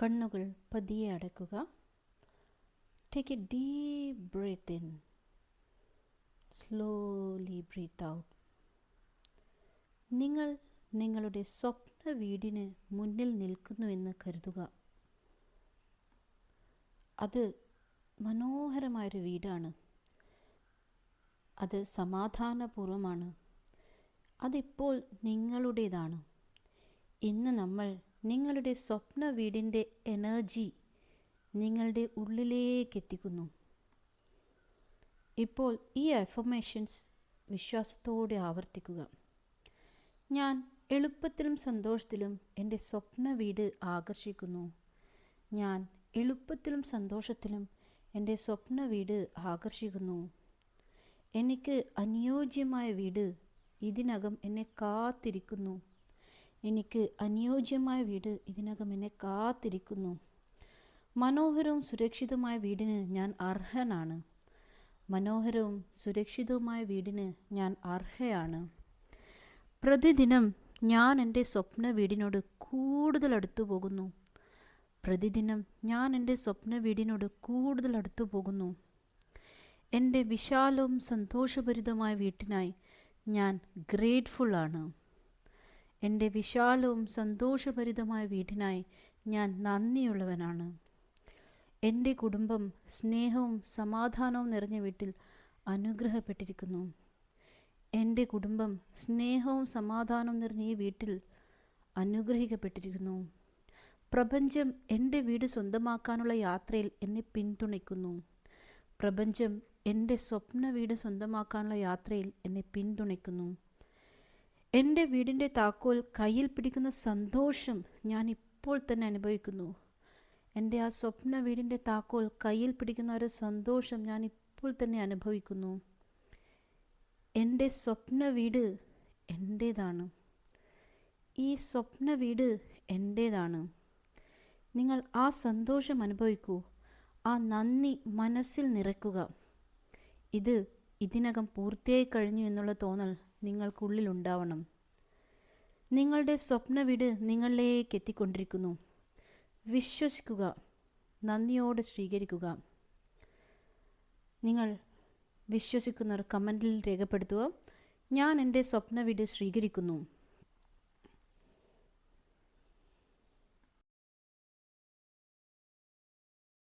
കണ്ണുകൾ പതിയെ അടയ്ക്കുക. Take a deep breath in. Slowly breathe out. നിങ്ങൾ നിങ്ങളുടെ സ്വപ്ന വീടിന് മുന്നിൽ നിൽക്കുന്നുവെന്ന് കരുതുക. അത് മനോഹരമായൊരു വീടാണ്. അത് സമാധാനപൂർവമാണ്. അതിപ്പോൾ നിങ്ങളുടേതാണ്. ഇന്ന് നമ്മൾ നിങ്ങളുടെ സ്വപ്ന വീടിൻ്റെ എനർജി നിങ്ങളുടെ ഉള്ളിലേക്ക് എത്തിക്കുന്നു. ഇപ്പോൾ ഈ അഫർമേഷൻസ് വിശ്വാസത്തോടെ ആവർത്തിക്കുക. ഞാൻ എളുപ്പത്തിലും സന്തോഷത്തിലും എൻ്റെ സ്വപ്ന വീട് ആകർഷിക്കുന്നു. ഞാൻ എളുപ്പത്തിലും സന്തോഷത്തിലും എൻ്റെ സ്വപ്ന വീട് ആകർഷിക്കുന്നു. എനിക്ക് അനുയോജ്യമായ വീട് ഇതിനകം എന്നെ കാത്തിരിക്കുന്നു. എനിക്ക് അനുയോജ്യമായ വീട് ഇതിനകം എന്നെ കാത്തിരിക്കുന്നു. മനോഹരവും സുരക്ഷിതവുമായ വീടിന് ഞാൻ അർഹനാണ്. മനോഹരവും സുരക്ഷിതവുമായ വീടിന് ഞാൻ അർഹയാണ്. പ്രതിദിനം ഞാൻ എൻ്റെ സ്വപ്ന വീടിനോട് കൂടുതൽ അടുത്തു പോകുന്നു. പ്രതിദിനം ഞാൻ എൻ്റെ സ്വപ്ന വീടിനോട് കൂടുതൽ അടുത്തു പോകുന്നു. എൻ്റെ വിശാലവും സന്തോഷഭരിതമായ വീട്ടിനായി ഞാൻ ഗ്രേറ്റ്ഫുൾ ആണ്. എൻ്റെ വിശാലവും സന്തോഷഭരിതമായ വീടിനായി ഞാൻ നന്ദിയുള്ളവനാണ്. എൻ്റെ കുടുംബം സ്നേഹവും സമാധാനവും നിറഞ്ഞ വീട്ടിൽ അനുഗ്രഹപ്പെട്ടിരിക്കുന്നു. എൻ്റെ കുടുംബം സ്നേഹവും സമാധാനവും നിറഞ്ഞ ഈ വീട്ടിൽ അനുഗ്രഹിക്കപ്പെട്ടിരിക്കുന്നു. പ്രപഞ്ചം എൻ്റെ വീട് സ്വന്തമാക്കാനുള്ള യാത്രയിൽ എന്നെ പിന്തുണയ്ക്കുന്നു. പ്രപഞ്ചം എൻ്റെ സ്വപ്ന വീട് സ്വന്തമാക്കാനുള്ള യാത്രയിൽ എന്നെ പിന്തുണയ്ക്കുന്നു. എൻ്റെ വീടിൻ്റെ താക്കോൽ കയ്യിൽ പിടിക്കുന്ന സന്തോഷം ഞാൻ ഇപ്പോൾ തന്നെ അനുഭവിക്കുന്നു. എൻ്റെ ആ സ്വപ്ന വീടിൻ്റെ താക്കോൽ കയ്യിൽ പിടിക്കുന്ന ഒരു സന്തോഷം ഞാൻ ഇപ്പോൾ തന്നെ അനുഭവിക്കുന്നു. എൻ്റെ സ്വപ്ന വീട് എൻ്റേതാണ്. ഈ സ്വപ്ന വീട് എൻ്റേതാണ്. നിങ്ങൾ ആ സന്തോഷം അനുഭവിക്കൂ. ആ നന്ദി മനസ്സിൽ നിറയ്ക്കുക. ഇത് ഇതിനകം പൂർത്തിയായി കഴിഞ്ഞു എന്നുള്ള തോന്നൽ നിങ്ങൾക്കുള്ളിൽ ഉണ്ടാവണം. നിങ്ങളുടെ സ്വപ്ന വീട് നിങ്ങളിലേക്ക് എത്തിക്കൊണ്ടിരിക്കുന്നു. വിശ്വസിക്കുക. നന്ദിയോടെ സ്വീകരിക്കുക. നിങ്ങൾ വിശ്വസിക്കുന്നവർ കമൻറ്റിൽ രേഖപ്പെടുത്തുക. ഞാൻ എൻ്റെ സ്വപ്ന വീട് സ്വീകരിക്കുന്നു.